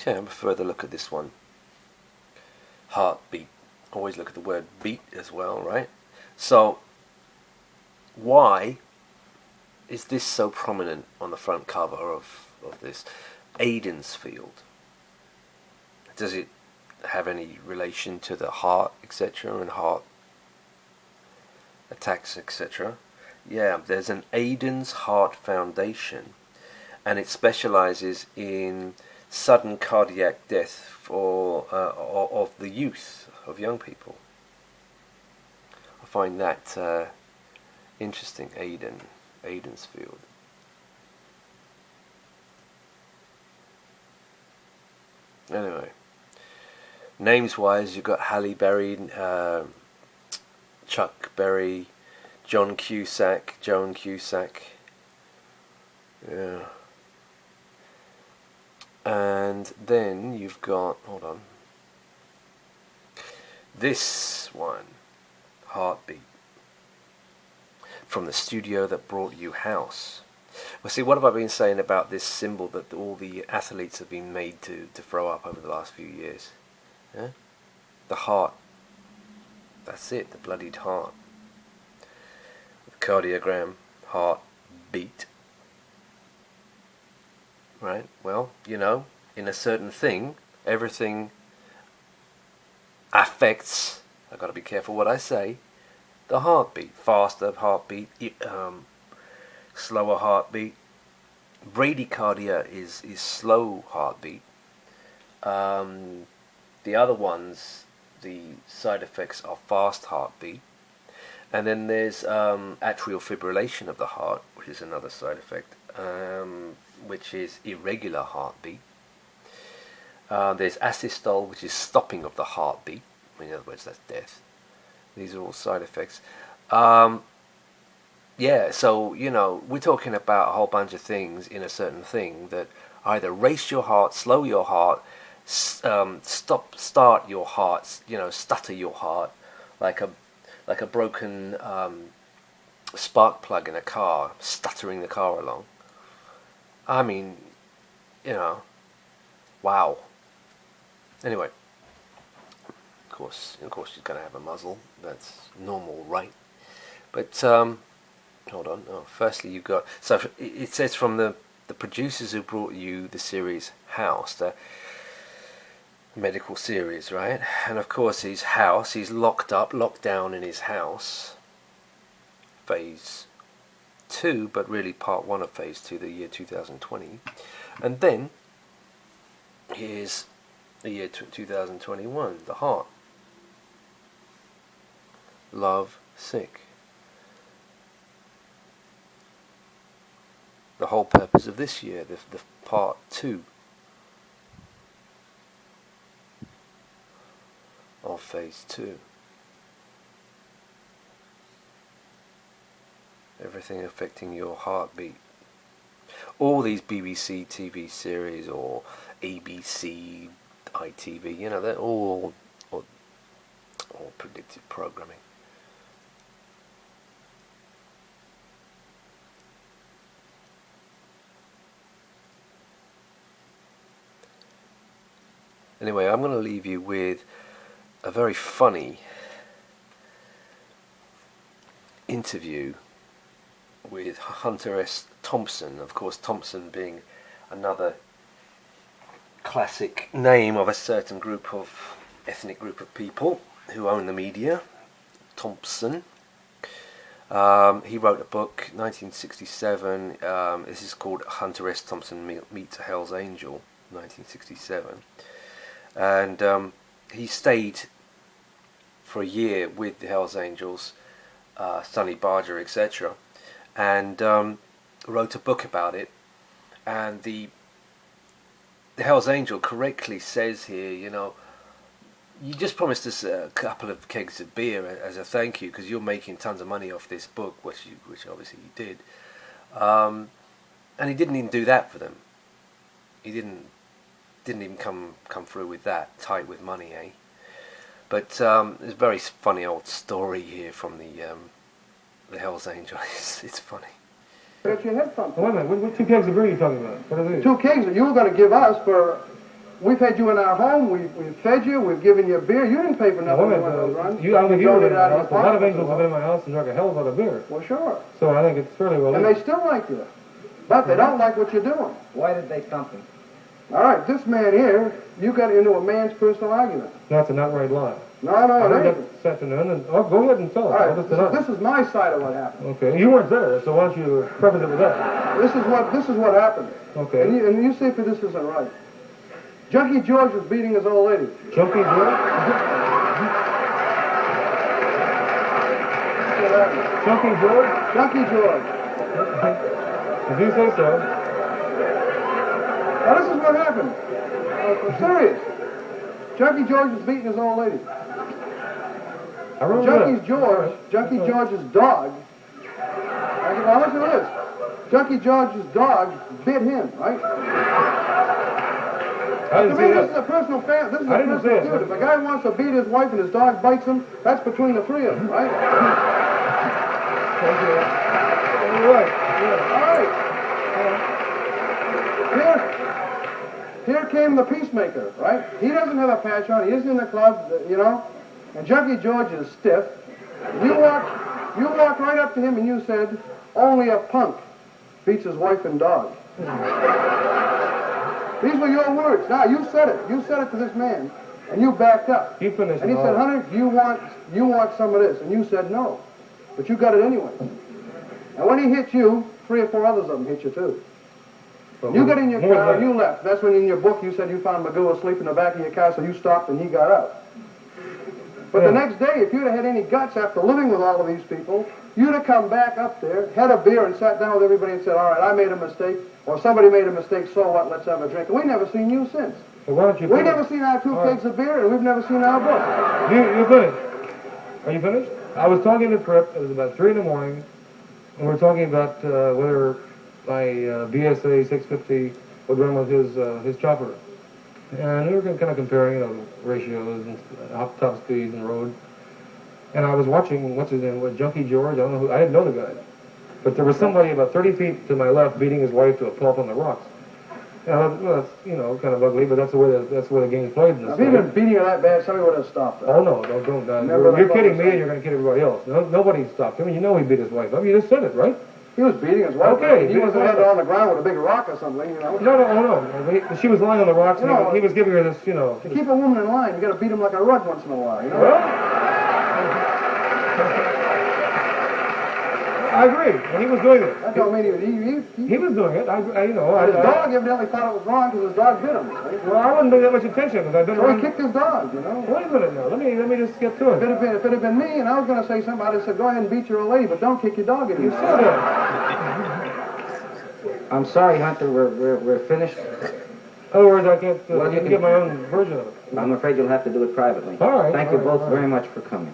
Okay, have a further look at this one. Heartbeat. Always look at the word beat as well, right? So, why is this so prominent on the front cover of this? Aiden's field. Does it have any relation to the heart, etc., and heart attacks, etc.? Yeah, there's an Aiden's Heart Foundation, and it specializes in sudden cardiac death of the youth, of young people. I find that interesting. Aiden's field. Anyway, names wise, you've got Halle Berry, Chuck Berry, Joan Cusack. Yeah. And then you've got, hold on, this one, Heartbeat, from the studio that brought you House. Well, see, what have I been saying about this symbol that all the athletes have been made to throw up over the last few years? Yeah? The heart. That's it, the bloodied heart. The cardiogram, heart, beat. Right? Well, you know, in a certain thing, everything affects, I've got to be careful what I say, the heartbeat. Faster heartbeat, slower heartbeat. Bradycardia is slow heartbeat. The other ones, the side effects are fast heartbeat. And then there's atrial fibrillation of the heart, which is another side effect, which is irregular heartbeat. There's asystole, which is stopping of the heartbeat. In other words, that's death. These are all side effects. Yeah, so, you know, we're talking about a whole bunch of things in a certain thing that either race your heart, slow your heart, start your heart, you know, stutter your heart, like a broken spark plug in a car, stuttering the car along. I mean, you know, wow. Anyway, of course, she's going to have a muzzle. That's normal, right? But hold on. Oh, firstly, you've got, so it says from the producers who brought you the series House, the medical series, right? And of course, he's locked down in his house. Phase 2, but really part 1 of phase 2, the year 2020. And then here's the year 2021, the heart. Love sick. The whole purpose of this year, the part 2 of phase 2. Everything affecting your heartbeat. All these BBC TV series or ABC, ITV, you know, they're all predictive programming. Anyway, I'm going to leave you with a very funny interview with Hunter S. Thompson. Of course, Thompson being another classic name of a certain ethnic group of people who own the media. Thompson. He wrote a book, 1967. This is called Hunter S. Thompson Meets a Hell's Angel, 1967. And he stayed for a year with the Hells Angels, Sonny Barger, etc., and wrote a book about it. And the Hells Angel correctly says here, you know, you just promised us a couple of kegs of beer as a thank you because you're making tons of money off this book, which obviously you did. And he didn't even do that for them. He didn't even come through with that, tight with money, eh? But there's a very funny old story here from the Hells Angels. It's funny. But you had something. Wait a minute, what 2 kegs of beer are you talking about? What are these? 2 kegs that you were going to give us for we've had you in our home, we've fed you, we've given you beer. You didn't pay for nothing when those runs. I don't think you were in my house. A lot of pocket. angels have been in my house and drunk a hell of a lot of beer. Well, sure. So I think it's fairly well. And they still like you. But they don't like what you're doing. Why did they thump him? All right, this man here, you got into a man's personal argument. That's an outright lie. No, I it heard ain't. that this afternoon, and go ahead and tell All us. right, this is my side of what happened. Okay, you weren't there, so why don't you preface it with that? This is what happened. Okay. And you see if this isn't right. Junkie George was beating his old lady. Junkie George? Junkie George? Junkie George. If you say so. Now this is what happened. I'm serious. Junkie George was beating his old lady. I remember Junkie George's dog. Now listen to this. Junkie George's dog bit him, right? To me, this is a personal feud. If a guy wants to beat his wife and his dog bites him, that's between the three of them, right? You're right. All right. Here came the peacemaker, right? He doesn't have a patch on. He isn't in the club, you know. And Junkie George is stiff. You walked right up to him and you said, "Only a punk beats his wife and dog." These were your words. Now, you said it. You said it to this man, and you backed up. He finished. And he said, "Hunter, you want some of this?" And you said no, but you got it anyway. And when he hit you, 3 or 4 others of them hit you too. Well, you got in your car and you left. That's when in your book you said you found Magoo asleep in the back of your car, so you stopped and he got out. But the next day, if you'd have had any guts after living with all of these people, you'd have come back up there, had a beer, and sat down with everybody and said, "All right, I made a mistake," or "Somebody made a mistake, so what, let's have a drink." And we've never seen you since. Well, why don't you we've never seen our 2 kegs of beer, and we've never seen our book. You finished? Are you finished? I was talking to Tripp. It was about 3 in the morning, and we were talking about whether my BSA 650 would run with his chopper. And we were kind of comparing, ratios and top speeds and road. And I was watching, what's his name, Junkie George. I don't know who. I didn't know the guy, but there was somebody about 30 feet to my left beating his wife to a pulp on the rocks. And I thought, well, that's kind of ugly, but that's the way the game's played in this. If he'd been beating her that bad, somebody would have stopped her. Oh no, don't. You're kidding me, and you're going to kid everybody else. Nobody stopped him. You know he beat his wife. I mean, you just said it, right? He was beating his wife. Okay. He wasn't head on the ground with a big rock or something, you know. No. She was lying on the rocks, and he was giving her this, To keep a woman in line, you got to beat him like a rug once in a while, you know. Well, I agree, and he was doing it. That don't mean he was doing it. His dog evidently thought it was wrong because his dog bit him. Right? Well, I wouldn't pay that much attention because I've been So he kicked his dog, you know. Wait a minute now. Let me just get to it. If it had been me and I was going to say something, I'd have said, "Go ahead and beat your old lady, but don't kick your dog anymore." You said that. I'm sorry, Hunter. We're finished. In other words, I can't get my own version of it. I'm afraid you'll have to do it privately. All right. Thank you both very much for coming.